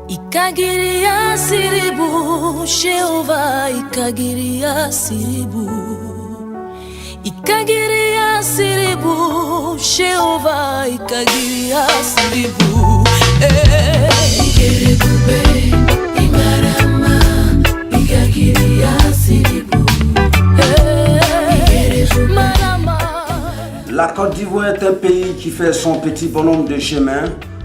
Ikagiria siribu, Jehovah ikagiria siribu. Ikagiria siribu, Jehovah ikagiria siribu. Igerebube, imarama, ikagiria siribu. La Côte d'Ivoire est un pays qui fait son petit bonhomme de chemin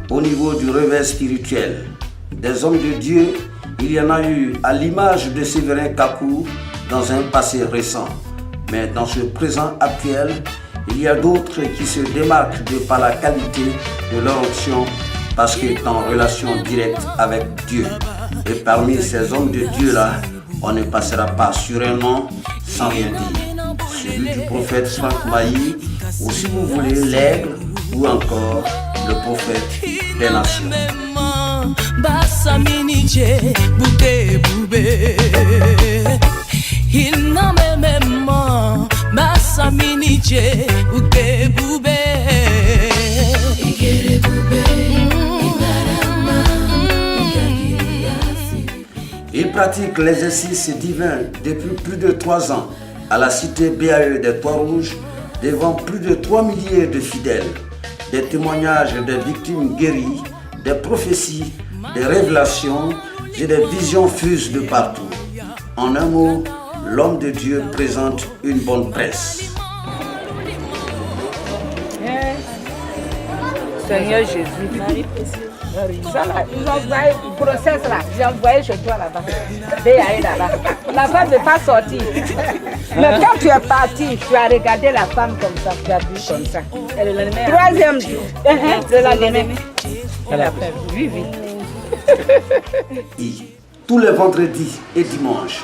au niveau du revers spirituel. Des hommes de Dieu, il y en a eu à l'image de Séverin Kakou dans un passé récent. Mais dans ce présent actuel, il y a d'autres qui se démarquent de par la qualité de leur onction parce qu'ils sont en relation directe avec Dieu. Et parmi ces hommes de Dieu-là, on ne passera pas sur un nom sans rien dire. Celui du prophète Franck Mailly, ou si vous voulez l'aigle, ou encore le prophète des nations. Il pratique l'exercice divin depuis plus de 3 ans à la cité BAE des Trois-Rouges devant plus de 3 milliers de fidèles. Des témoignages des victimes guéries, des prophéties, des révélations et des visions fusent de partout. En un mot, l'homme de Dieu présente une bonne presse. Seigneur Jésus, ça là, ils ont envoyé le process là, j'ai envoyé chez toi là-bas. là-bas. La femme n'est pas sortie. Mais quand tu es parti, tu as regardé la femme comme ça, tu as vu comme ça. Troisième jour, de la lendemain, elle a fait vivre. Tous les vendredis et dimanches,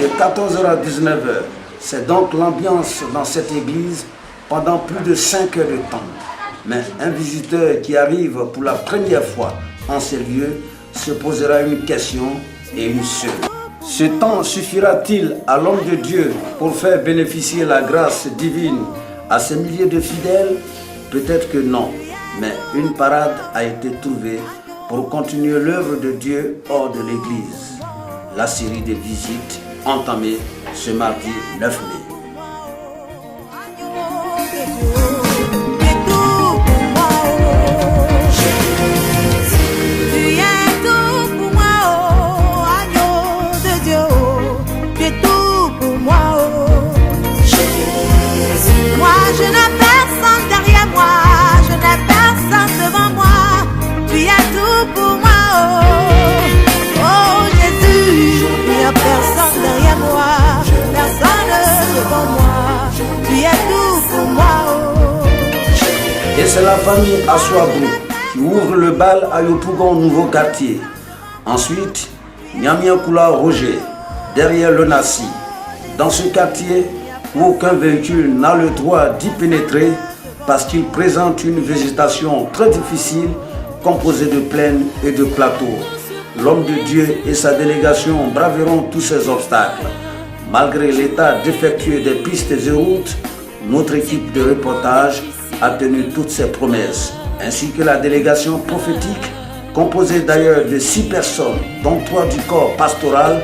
de 14h à 19h, c'est donc l'ambiance dans cette église pendant plus de 5 heures de temps. Mais un visiteur qui arrive pour la première fois en ces lieux se posera une question et une seule. Ce temps suffira-t-il à l'homme de Dieu pour faire bénéficier la grâce divine à ces milliers de fidèles? Peut-être que non, mais une parade a été trouvée pour continuer l'œuvre de Dieu hors de l'église. La série de visites entamée ce mardi 9 mai. Et c'est la famille Aswabou qui ouvre le bal à Yopougon nouveau quartier. Ensuite, Nyamiakoula Roger, derrière le Nassi. Dans ce quartier où aucun véhicule n'a le droit d'y pénétrer parce qu'il présente une végétation très difficile composée de plaines et de plateaux. L'homme de Dieu et sa délégation braveront tous ces obstacles. Malgré l'état défectueux des pistes et routes, notre équipe de reportage a tenu toutes ses promesses, ainsi que la délégation prophétique, composée d'ailleurs de 6 personnes, dont 3 du corps pastoral,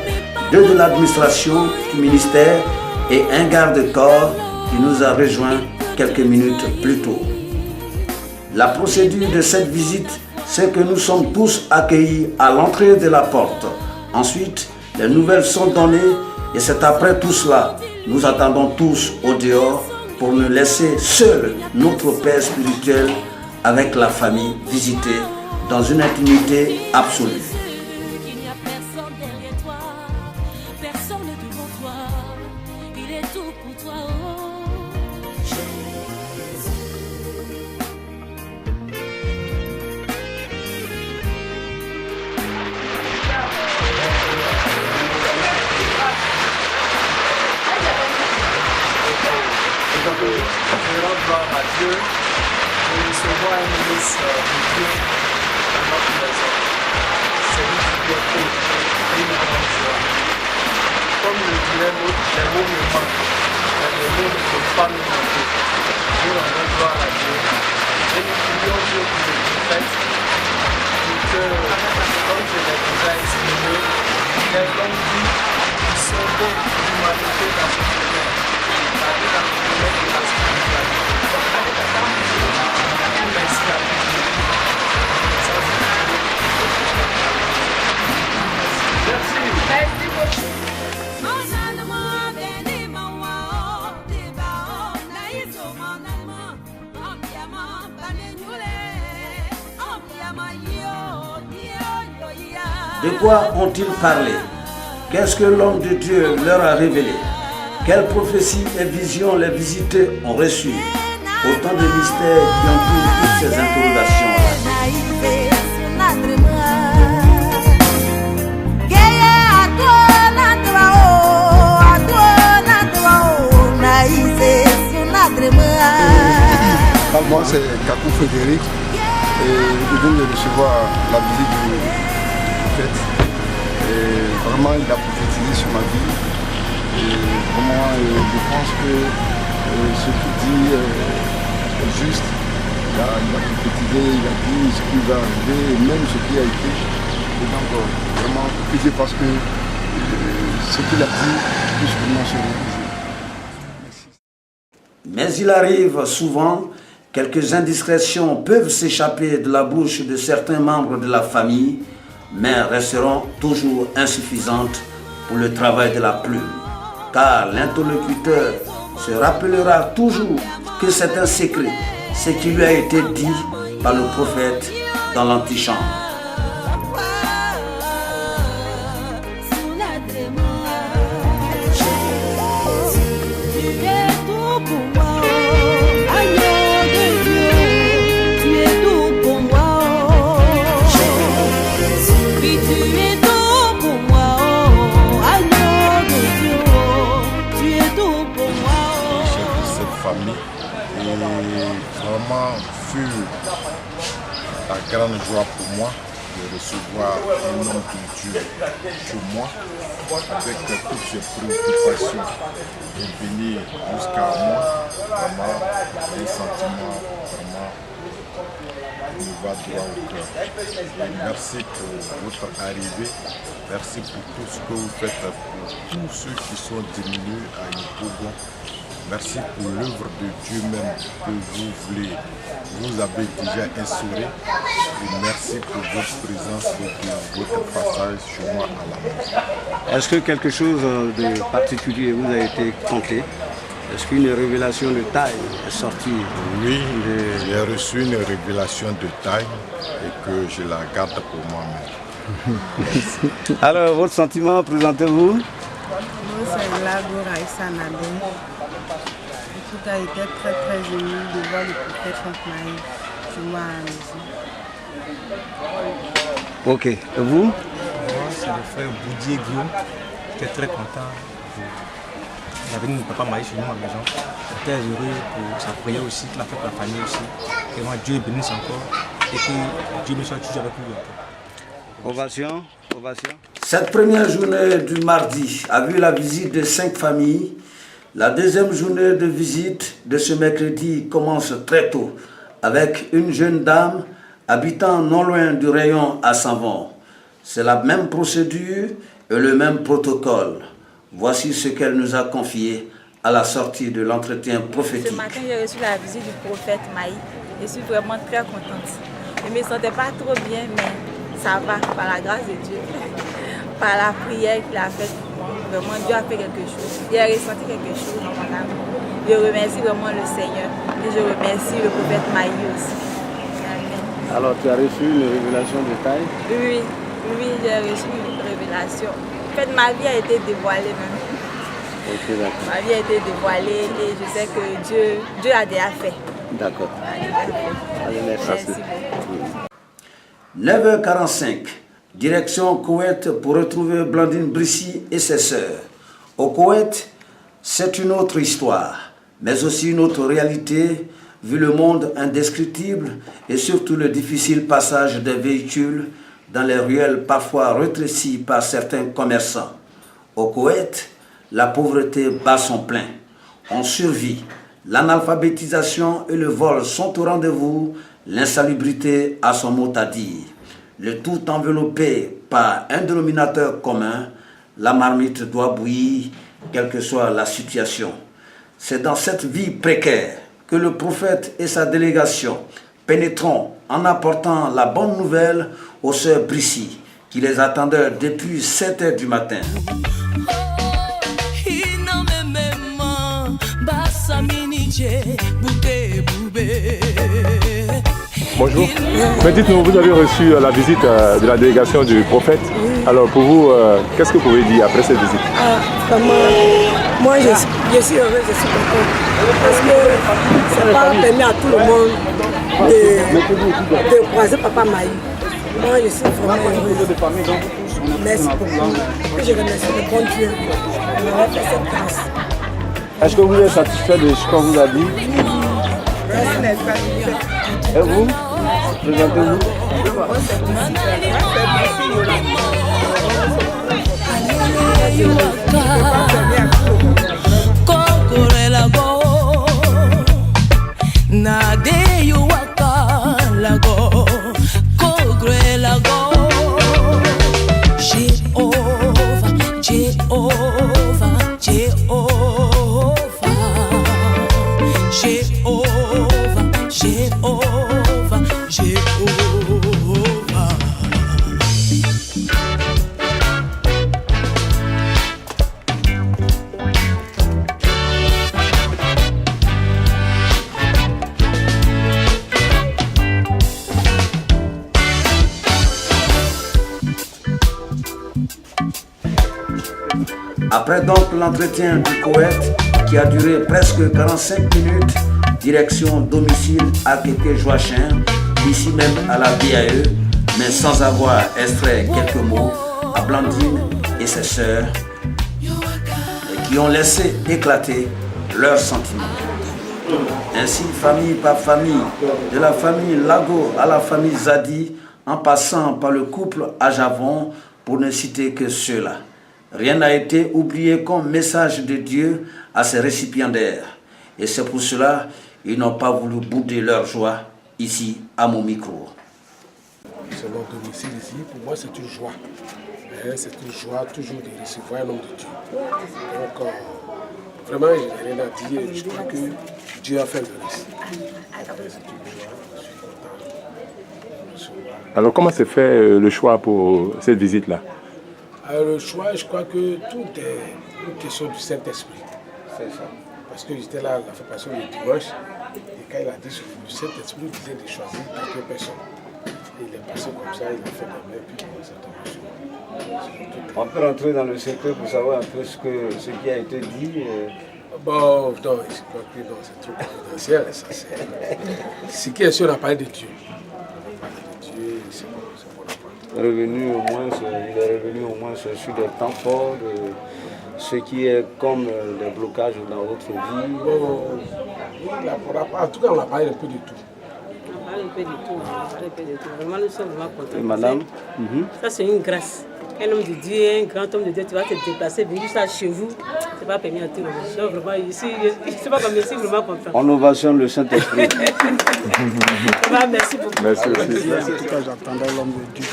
2 de l'administration du ministère et un garde-corps qui nous a rejoints quelques minutes plus tôt. La procédure de cette visite, c'est que nous sommes tous accueillis à l'entrée de la porte. Ensuite, les nouvelles sont données et c'est après tout cela, nous attendons tous au dehors pour nous laisser seuls notre Père spirituel avec la famille visiter dans une intimité absolue. Il n'y a personne derrière toi, personne devant toi, il est tout pour toi. Je rends gloire à Dieu de recevoir un ministre de Dieu dans notre maison. C'est une fierté et une grande joie. Comme le dirait l'autre, les mots me manquent, mais les mots ne peuvent pas nous manquer. Nous rendons gloire à Dieu et nous prions Dieu pour le prophète, pour que, comme je l'ai déjà exprimé, les longues vies qui sont bonnes pour l'humanité dans ce domaine, c'est-à-dire dans le domaine de la spiritualité. Merci à vous. Merci beaucoup. De quoi ont-ils parlé? Qu'est-ce que l'homme de Dieu leur a révélé? Quelles prophéties et visions les visiteurs ont reçues? Autant de mystères qui entourent toutes ces interrogations-là. Moi, c'est Kakou Frédéric et je viens de recevoir la visite du prophète. Et vraiment, il a prophétisé sur ma vie. Et vraiment, je pense que ce qu'il dit est juste. Il a prophétisé, il a dit ce qui va arriver, et même ce qui a été. Et donc, vraiment, je pense que ce qu'il a dit, plus que non, c'est réalisé. Mais il arrive souvent, quelques indiscrétions peuvent s'échapper de la bouche de certains membres de la famille, mais resteront toujours insuffisantes pour le travail de la plume. Car l'interlocuteur se rappellera toujours que c'est un secret, ce qui lui a été dit par le prophète dans l'antichambre. Vraiment fut la grande joie pour moi de recevoir un homme de Dieu pour moi avec toutes ses préoccupations et venir jusqu'à moi. Vraiment, les sentiments vraiment me va droit au cœur. Merci pour votre arrivée. Merci pour tout ce que vous faites pour tous ceux qui sont diminués à Yopougon. Merci pour l'œuvre de Dieu même que vous avez déjà instaurée. Et merci pour votre présence et pour votre passage chez moi à la maison. Est-ce que quelque chose de particulier vous a été conté? Est-ce qu'une révélation de taille est sortie? Oui, j'ai reçu une révélation de taille et que je la garde pour moi-même. Alors, votre sentiment, présentez-vous? Moi, c'est Lago Raïssa Nadé. Tout a été très ému de voir le prophète Maï chez moi à la maison. Ok, et vous? Moi, c'est le frère Boudier Guillaume. J'étais très content pour la venue de papa Maï chez nous à la maison. J'étais heureux pour sa prière aussi, qu'il a fait pour la famille aussi. Que moi, Dieu bénisse encore et que Dieu me soit toujours avec nous encore. Ovation, ovation. Cette première journée du mardi a vu la visite de 5 familles. La deuxième journée de visite de ce mercredi commence très tôt avec une jeune dame habitant non loin du rayon à Savon. C'est la même procédure et le même protocole. Voici ce qu'elle nous a confié à la sortie de l'entretien prophétique. Ce matin, j'ai reçu la visite du prophète Maï. Je suis vraiment très contente. Je ne me sentais pas trop bien, mais ça va, par la grâce de Dieu, par la prière qu'il a faite pour moi. Vraiment, Dieu a fait quelque chose. J'ai ressenti quelque chose dans mon âme. Je remercie vraiment le Seigneur et je remercie le prophète Maï aussi. Amen. Alors, tu as reçu une révélation de taille? Oui, j'ai reçu une révélation. En fait, ma vie a été dévoilée même. Ok, d'accord. Ma vie a été dévoilée et je sais que Dieu a déjà fait. D'accord. Allez, merci beaucoup. 9h45, direction Koweït pour retrouver Blandine Brissy et ses sœurs. Au Koweït, c'est une autre histoire, mais aussi une autre réalité, vu le monde indescriptible et surtout le difficile passage des véhicules dans les ruelles parfois rétrécies par certains commerçants. Au Koweït, la pauvreté bat son plein. On survit. L'analphabétisation et le vol sont au rendez-vous. L'insalubrité a son mot à dire. le tout enveloppé par un dénominateur commun, la marmite doit bouillir, quelle que soit la situation. C'est dans cette vie précaire que le prophète et sa délégation pénétront en apportant la bonne nouvelle aux sœurs Brissy, qui les attendaient depuis 7 h du matin. Bonjour. Mais dites-nous, vous avez reçu la visite de la délégation du prophète. Alors pour vous, qu'est-ce que vous pouvez dire après cette visite? Moi je suis heureuse, je suis contente. Parce que ça n'a pas permis à tout le monde de croiser Papa Maï. Moi je suis vraiment heureuse. Merci beaucoup. Je remercie le bon Dieu de m'avoir fait cette grâce. Est-ce que vous êtes satisfait de ce qu'on vous a dit? Et vous? Présentez-vous. Après donc l'entretien du poète qui a duré presque 45 minutes, direction domicile à Kéké Joachim, ici même à la BAE, mais sans avoir extrait quelques mots à Blandine et ses sœurs qui ont laissé éclater leurs sentiments. Ainsi, famille par famille, de la famille Lago à la famille Zadi, en passant par le couple Ajavon, pour ne citer que ceux-là. Rien n'a été oublié comme message de Dieu à ses récipiendaires. Et c'est pour cela qu'ils n'ont pas voulu bouder leur joie ici à mon micro. C'est mon domicile ici. Pour moi, c'est une joie. C'est une joie toujours de recevoir un homme de Dieu. Donc, vraiment, je n'ai rien à dire. Je crois que Dieu a fait le reste. C'est une joie. Je suis content. Alors, comment s'est fait le choix pour cette visite-là? Le choix, je crois que tout est une question du Saint-Esprit. C'est ça. Parce que j'étais là à la formation le dimanche, et quand il a dit le Saint-Esprit disait de choisir quelques personnes. Et il est passé comme ça, il a fait la main, puis il a commencé. On peut rentrer dans le secret pour savoir un peu ce qui a été dit. Bon, non, je crois que non, c'est trop confidentiel. Ce qui est sûr, on a parlé de Dieu. On a parlé de Dieu, c'est bon. Il est revenu au moins sur des temps forts, ce qui est comme des blocages dans votre vie. En tout cas, on a parlé un peu de tout. On parle un peu de tout. Vraiment, nous sommes vraiment contents. Et madame, ça, c'est une grâce. Un homme de Dieu, un grand homme de Dieu, tu vas te déplacer, venir ça chez vous, c'est pas permis à tout le monde. Donc, vraiment, ici, je ne sais pas comme je suis vraiment content. On ovationne le Saint-Esprit. Merci beaucoup. Merci aussi. En tout cas, j'attendais l'homme de Dieu.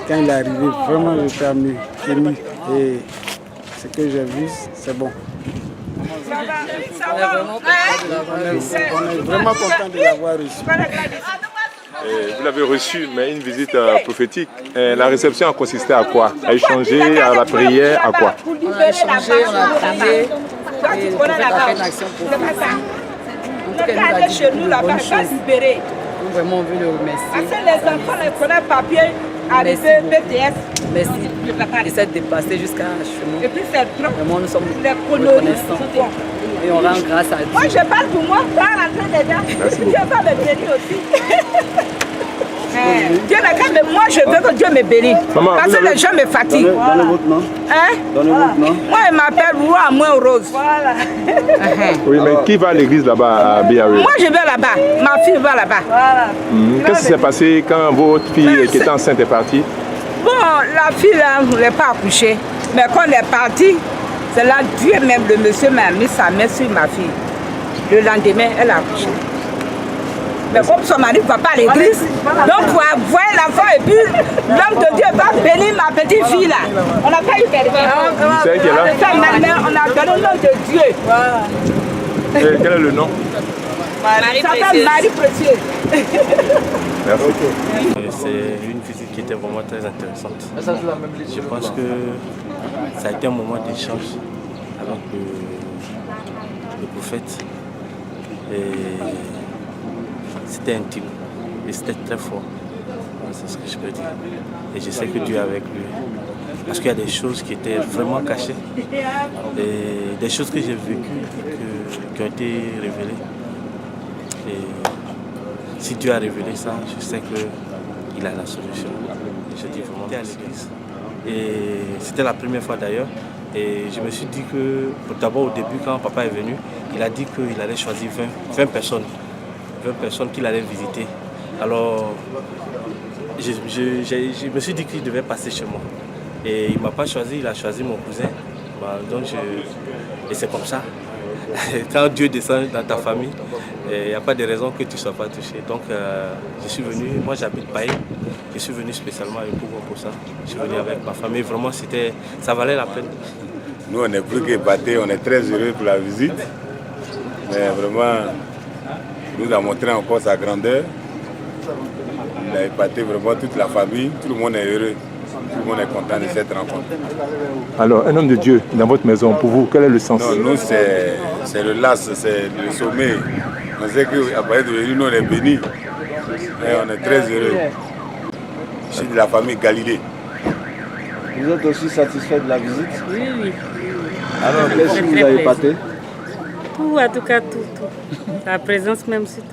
Quand il est arrivé, vraiment, j'étais ému. Et ce que j'ai vu, c'est bon. On est vraiment content de l'avoir reçu. Vous l'avez reçu, mais une visite prophétique. La réception a consisté à quoi? À échanger, à la prière, à quoi? On a échangé, on a prié, et le prophète a fait une action prophétique. En tout cas, il nous a dit de bonnes choses. Donc vraiment, on veut le remercier. Les enfants, les collègues papier, arrivé BTS. Merci. Il s'est dépassé jusqu'à chez nous. Et puis c'est trop. Vraiment, nous sommes reconnaissants. Et on rend grâce à Dieu. Moi, je parle pour moi, pas rentrer dedans. Dieu va me bénir aussi. Dieu n'a qu'à me... Moi, je veux que Dieu me bénisse. Parce que les gens me fatiguent. Donnez votre nom. Hein? Donnez votre nom. Moi, je m'appelle Roua Moins Rose. Voilà. Oui, mais qui va à l'église là-bas à BAE? Moi, je vais là-bas. Ma fille va là-bas. Voilà. Qu'est-ce qui s'est passé quand votre fille qui était enceinte est partie? Bon, la fille, là, ne voulait pas accoucher. Mais quand elle est partie, c'est là Dieu même, le monsieur m'a mis sa main sur ma fille. Le lendemain, elle a accouché. Mais comme son mari ne va pas à l'église, donc pour avoir l'enfant et puis l'homme de Dieu va bénir ma petite fille là. On n'a pas eu quelqu'un. C'est elle qui est là? On a donné le nom de Dieu. Quel est le nom? Marie Précieuse. Merci. C'est une visite qui était vraiment très intéressante. Je pense que ça a été un moment d'échange avec le prophète. Et c'était intime et c'était très fort. C'est ce que je peux dire. Et je sais que Dieu est avec lui. Parce qu'il y a des choses qui étaient vraiment cachées. Et des choses que j'ai vécues qui ont été révélées. Et si Dieu a révélé ça, je sais qu'il a la solution. Je dis vraiment à l'église. Et c'était la première fois d'ailleurs. Et je me suis dit que, d'abord au début, quand papa est venu, il a dit qu'il allait choisir 20 personnes qu'il allait visiter. Alors, je me suis dit qu'il devait passer chez moi. Et il ne m'a pas choisi, il a choisi mon cousin. Et c'est comme ça. Quand Dieu descend dans ta famille, il n'y a pas de raison que tu ne sois pas touché. Donc, je suis venu, moi j'habite Paris, je suis venu spécialement à Yopougon pour ça. Je suis venu avec ma famille, vraiment ça valait la peine. Nous, on n'est plus qu'épatés, on est très heureux pour la visite. Mais vraiment, il nous a montré encore sa grandeur. Il a épaté vraiment toute la famille, tout le monde est heureux. Tout le monde est content de cette rencontre. Alors, un homme de Dieu dans votre maison, pour vous, quel est le sens? Non, nous, c'est le las, c'est le sommet. On sait qu'après de nous, on est bénis. Et on est très heureux. Je suis de la famille Galilée. Vous êtes aussi satisfait de la visite? Oui. Alors, qu'est-ce qui vous a épaté? Tout, en tout cas, tout. La présence même, c'est tout.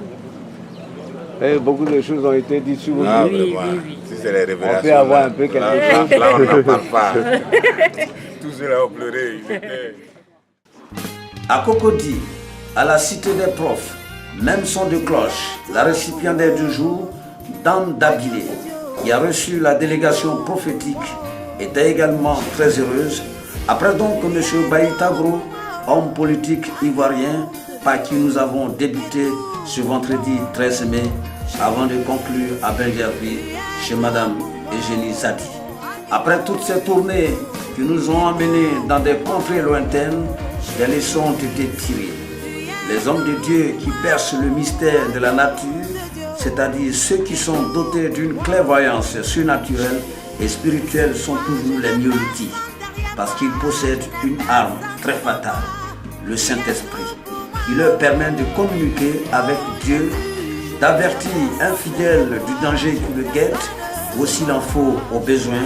Et beaucoup de choses ont été dites sur vous. Ah, oui. Si c'est les révélations. On peut avoir un peu quelque chose. Là, on n'en parle pas. Tous ceux-là ont pleuré. À Cocody, à la cité des profs, même son de cloche, la récipiendaire du jour, Dame Dabilé, qui a reçu la délégation prophétique, était également très heureuse. Après donc M. Baïtagro, homme politique ivoirien, par qui nous avons débuté ce vendredi 13 mai, avant de conclure à Benjerville chez Madame Eugénie Zadi. Après toutes ces tournées qui nous ont emmenés dans des contrées lointaines, des leçons ont été tirées. Les hommes de Dieu qui percent le mystère de la nature, c'est-à-dire ceux qui sont dotés d'une clairvoyance surnaturelle et spirituelle, sont toujours les mieux lotis, parce qu'ils possèdent une arme très fatale, le Saint-Esprit, qui leur permet de communiquer avec Dieu, d'avertir un fidèle du danger qui le guette, ou s'il en faut au besoin,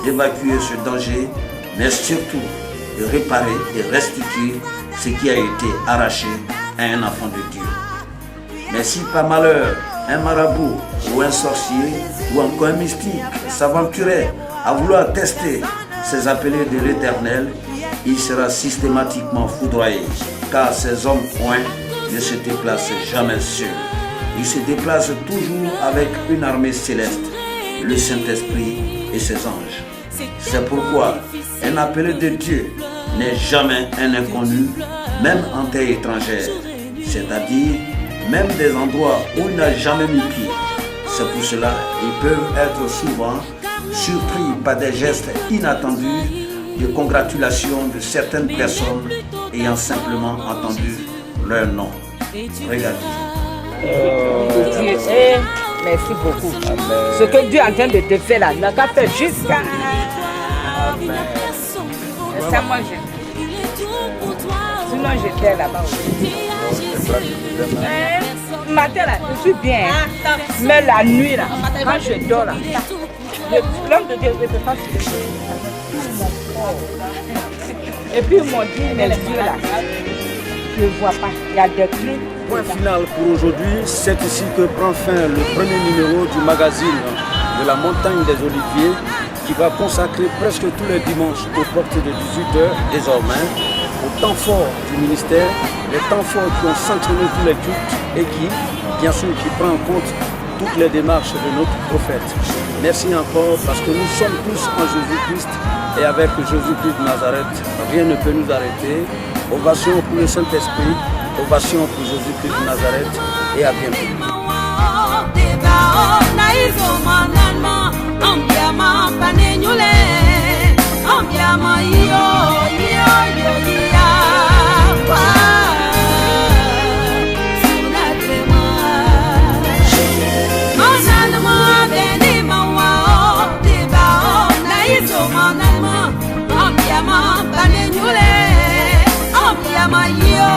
d'évacuer ce danger, mais surtout de réparer et restituer ce qui a été arraché à un enfant de Dieu. Mais si par malheur, un marabout ou un sorcier ou encore un mystique s'aventurait à vouloir tester ces appelés de l'Éternel, il sera systématiquement foudroyé, car ces hommes points ne se déplacent jamais seuls. Ils se déplacent toujours avec une armée céleste, le Saint-Esprit et ses anges. C'est pourquoi un appelé de Dieu n'est jamais un inconnu, même en terre étrangère, c'est-à-dire même des endroits où il n'a jamais mis pied. C'est pour cela qu'ils peuvent être souvent surpris par des gestes inattendus de congratulation de certaines personnes ayant simplement entendu leur nom. Regardez. Merci beaucoup. Ce que Dieu est en train de te faire là, il n'a qu'à faire jusqu'à... Ça, moi, j'aime. Sinon, j'étais là-bas aussi. Le matin, là, je suis bien. Mais la nuit, là, quand je dors, là, l'homme de Dieu ne peut pas se lever. Et puis, ils m'ont dit, mes yeux, là, je ne vois pas. Il y a des clés. Point final pour aujourd'hui, c'est ici que prend fin le premier numéro du magazine de la Montagne des Oliviers, qui va consacrer presque tous les dimanches aux portes de 18h désormais au temps fort du ministère, les temps forts qui ont sanctionné tous les cultes et qui, bien sûr, qui prend en compte toutes les démarches de notre prophète. Merci encore parce que nous sommes tous en Jésus-Christ et avec Jésus-Christ de Nazareth, rien ne peut nous arrêter. Ovation pour le Saint-Esprit, ovation pour Jésus-Christ de Nazareth et à bientôt. Ambiama banenyule, ambiama yo.